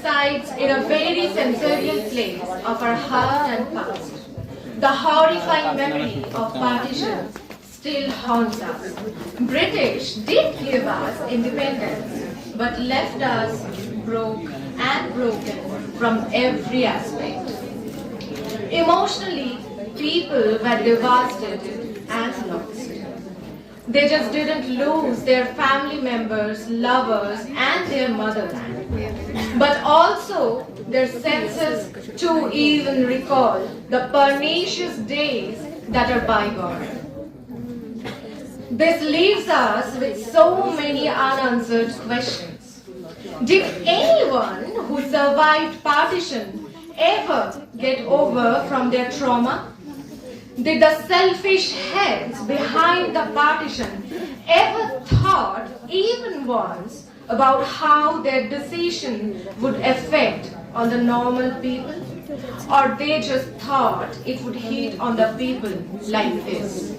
resides in a very sensorial place of our heart and past. The horrifying memory of partition still haunts us. British did give us independence, but left us broke and broken from every aspect. Emotionally, people were devastated and lost. They just didn't lose their family members, lovers, and their motherland, but also their senses to even recall the pernicious days that are bygone. This leaves us with so many unanswered questions. Did anyone who survived partition ever get over from their trauma? Did the selfish heads behind the partition ever thought even once about how their decision would affect on the normal people? Or they just thought it would hit on the people like this?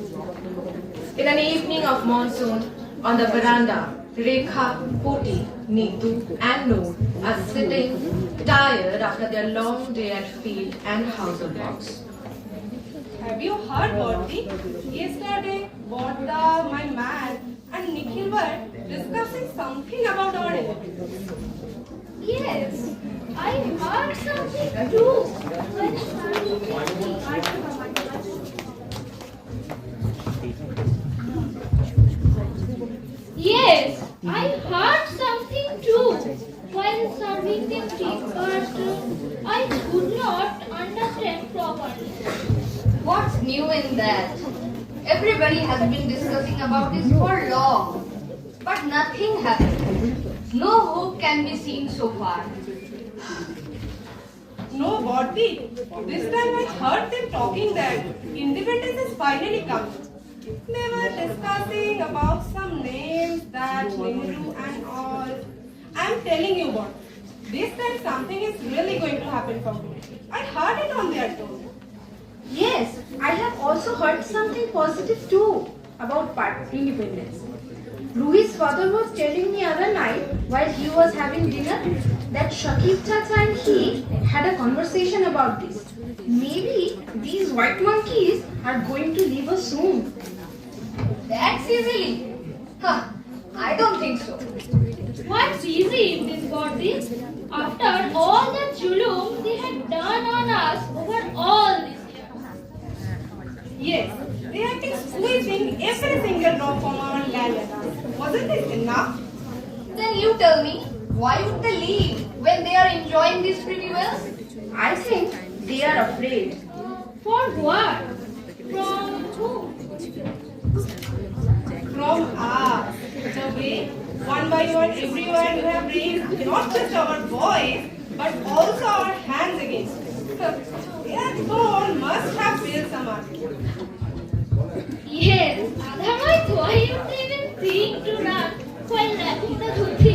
In an evening of monsoon, on the veranda, Rekha, Poti, Neetu and Noor are sitting tired after their long day at field and household works. Have you heard about it? Yesterday, Bodda, my man, and Nikhil were discussing something about our elections. Yes, I heard something too. Yes, I heard something too while serving the tea, but I could not understand properly. What's new in that? Everybody has been discussing about this for long, but nothing happened. No hope can be seen so far. No, Bodhi. This time I heard them talking that independence is finally come. They were discussing about some names that Nehru and all. I'm telling you what, this time something is really going to happen for me. I heard it on their tone. Yes, I have also heard something positive too about independence. Ruhi's father was telling me other night while he was having dinner that Shakib Chacha and he had a conversation about this. Maybe these white monkeys are going to leave us soon. That's easily? Huh, I don't think so. What's easy in this body? After all the julum they had done on us over all this year. Yes, they have been squeezing every single drop from our land. Wasn't this enough? Then you tell me, why would they leave when they are enjoying this pretty well? I think they are afraid. For what? From who? From us. The way, one by one, everywhere you have raised not just our voice, but also our hands against it. Their tone must have built some argument. Yes, otherwise why would they even think to run while lacking the dhuti?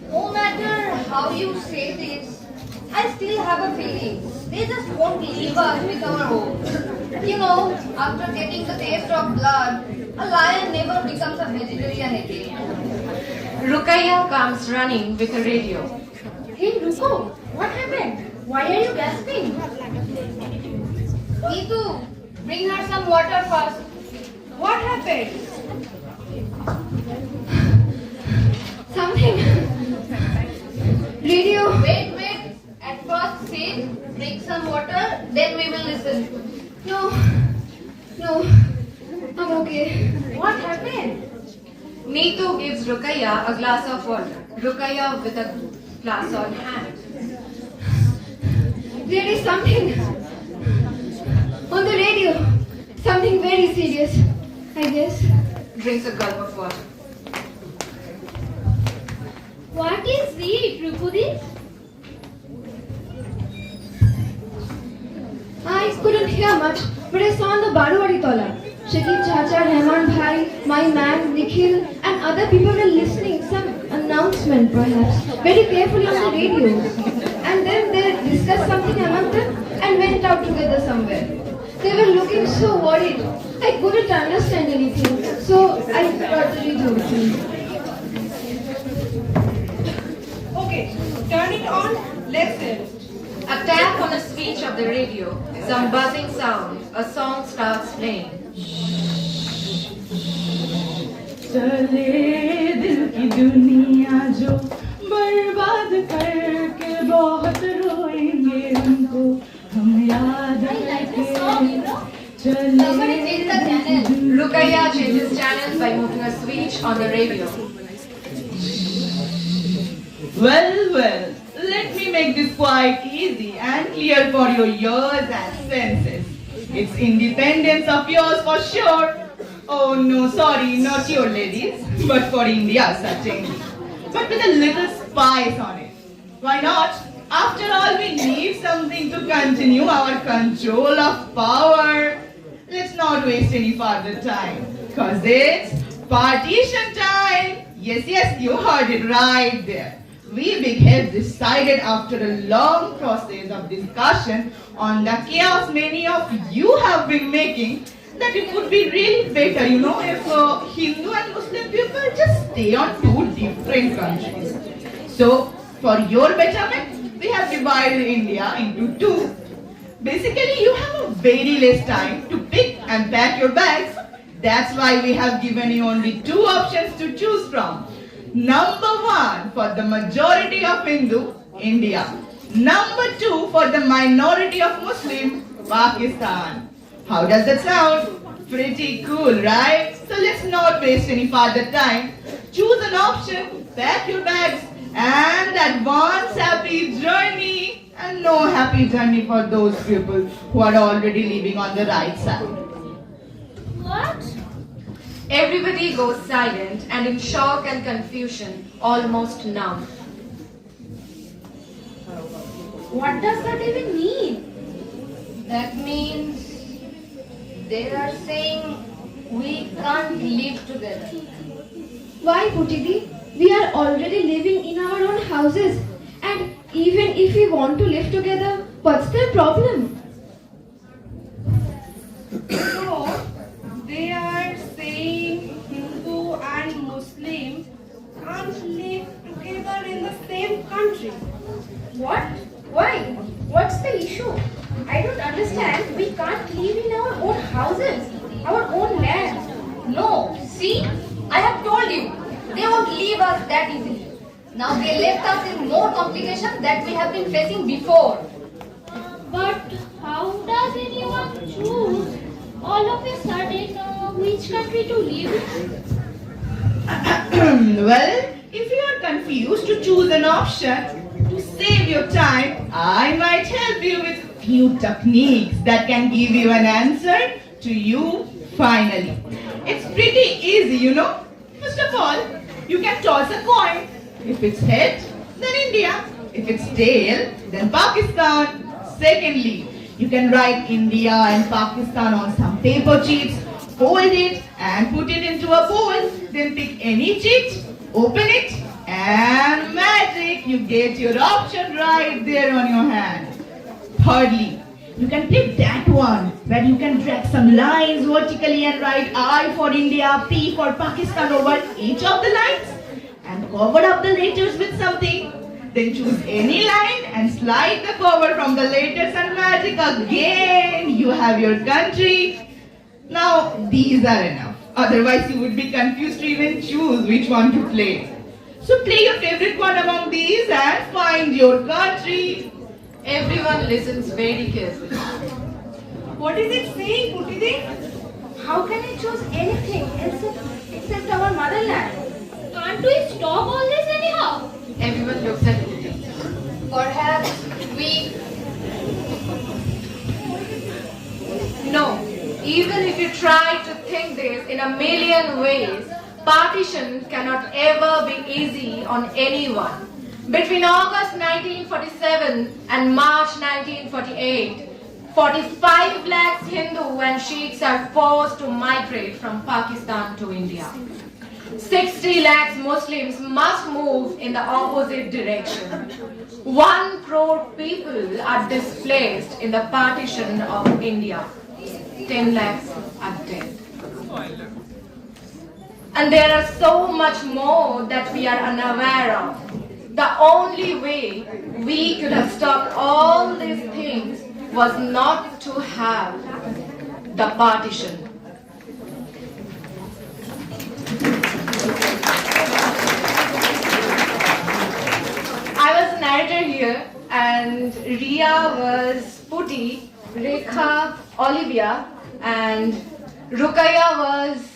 No matter how you say this, I still have a feeling they just won't leave us with our hope. You know, after getting the taste of blood, a lion never becomes a vegetarian again. Rukaiya comes running with a radio. Hey Ruko, what happened? Why are you gasping? Neetu, bring her some water first. What happened? Something. Radio. Wait. At first sit, drink some water, then we will listen. No, I'm okay. What happened? Neetu gives Rukaiya a glass of water. Rukaiya with a glass on hand. There is something on the radio. Something very serious, I guess. Drinks a gulp of water. What is it, Rupudi? I couldn't hear much, but I saw on the Baruwari Tola. Shakib Chacha, Rahman Bhai, my man, Nikhil, and other people were listening some announcement perhaps, very carefully on the radio. And then they discussed something among them and went out together somewhere. They were looking so worried. I couldn't understand anything, so I brought the radio with me. it on lessons. A tap on a switch of the radio, some buzzing sound, a song starts playing. चले दिल की दुनिया जो बर्बाद करके बहुत रोएंगे उनको हम याद करके Somebody change the channel. Rukaiya changes channels by moving a switch on the radio. Well, let me make this quite easy and clear for your ears and senses. It's independence of yours for sure. Oh no, sorry, not your ladies, but for India certainly. But with a little spice on it. Why not? After all, we need something to continue our control of power. Let's not waste any further time, cause it's partition time. Yes, you heard it right there. We big heads decided after a long process of discussion on the chaos many of you have been making that it would be really better, if Hindu and Muslim people just stay on two different countries. So, for your betterment, we have divided India into two. Basically, you have a very less time to pick and pack your bags. That's why we have given you only two options to choose from. Number one, for the majority of Hindu, India. Number two, for the minority of Muslim, Pakistan. How does that sound? Pretty cool, right? So let's not waste any further time. Choose an option, pack your bags, and advance happy journey. And no happy journey for those people who are already living on the right side. What? Everybody goes silent and in shock and confusion, almost numb. What does that even mean? That means they are saying we can't live together. Why, Putidi? We are already living in our own houses. And even if we want to live together, what's the problem? So, they are saying Hindu and Muslim can't live together in the same country. What? Why? What's the issue? I don't understand. We can't live in our own houses, our own land. No, see, I have told you, they won't leave us that easily. Now they left us in more complications that we have been facing before. But how does anyone choose all of a sudden which country to live in? Well, if you are confused to choose an option, to save your time, I might help you with few techniques that can give you an answer to you finally. It's pretty easy, First of all, you can toss a coin. If it's head, then India. If it's tail, then Pakistan. Secondly, you can write India and Pakistan on some paper sheets, fold it and put it into a bowl. Then pick any sheet, open it, and magic, you get your option right there on your hand. Thirdly, you can pick that one where you can drag some lines vertically and write I for India, P for Pakistan over each of the lines and cover up the letters with something. Then choose any line and slide the cover from the letters and magic again. You have your country. Now these are enough. Otherwise you would be confused to even choose which one to play. So play your favorite one among these and find your country. Everyone listens very carefully. What is it saying, Putidi? How can I choose anything except our motherland? Can't we stop all this anyhow? Everyone looks at Uti. Perhaps we... No, even if you try to think this in a million ways, partition cannot ever be easy on anyone. Between August 1947 and March 1948, 45 lakhs Hindu and Sikhs are forced to migrate from Pakistan to India. 60 lakhs Muslims must move in the opposite direction. 1 crore people are displaced in the partition of India. 10 lakhs are dead. And there are so much more that we are unaware of. the only way we could have stopped all these things was not to have the partition. I was a narrator here, and Riya was Puti, Rekha, Olivia, and Rukaya was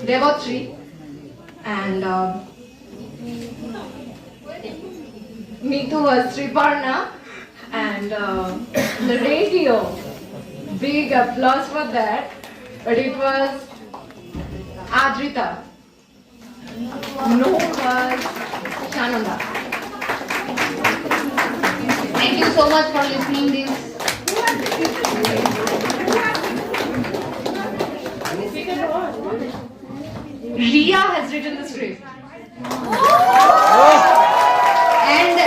Devotri, and Neetu was Sriparna, and the radio, big applause for that, but it was Adrita. No was Shananda. Thank you so much for listening this. Riya has written the script. And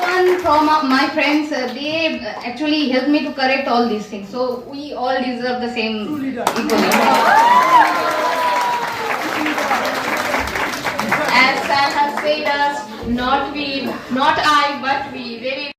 everyone from my friends, they actually helped me to correct all these things. So we all deserve the same equally. As Sam has said us, not we, not I, but we. Very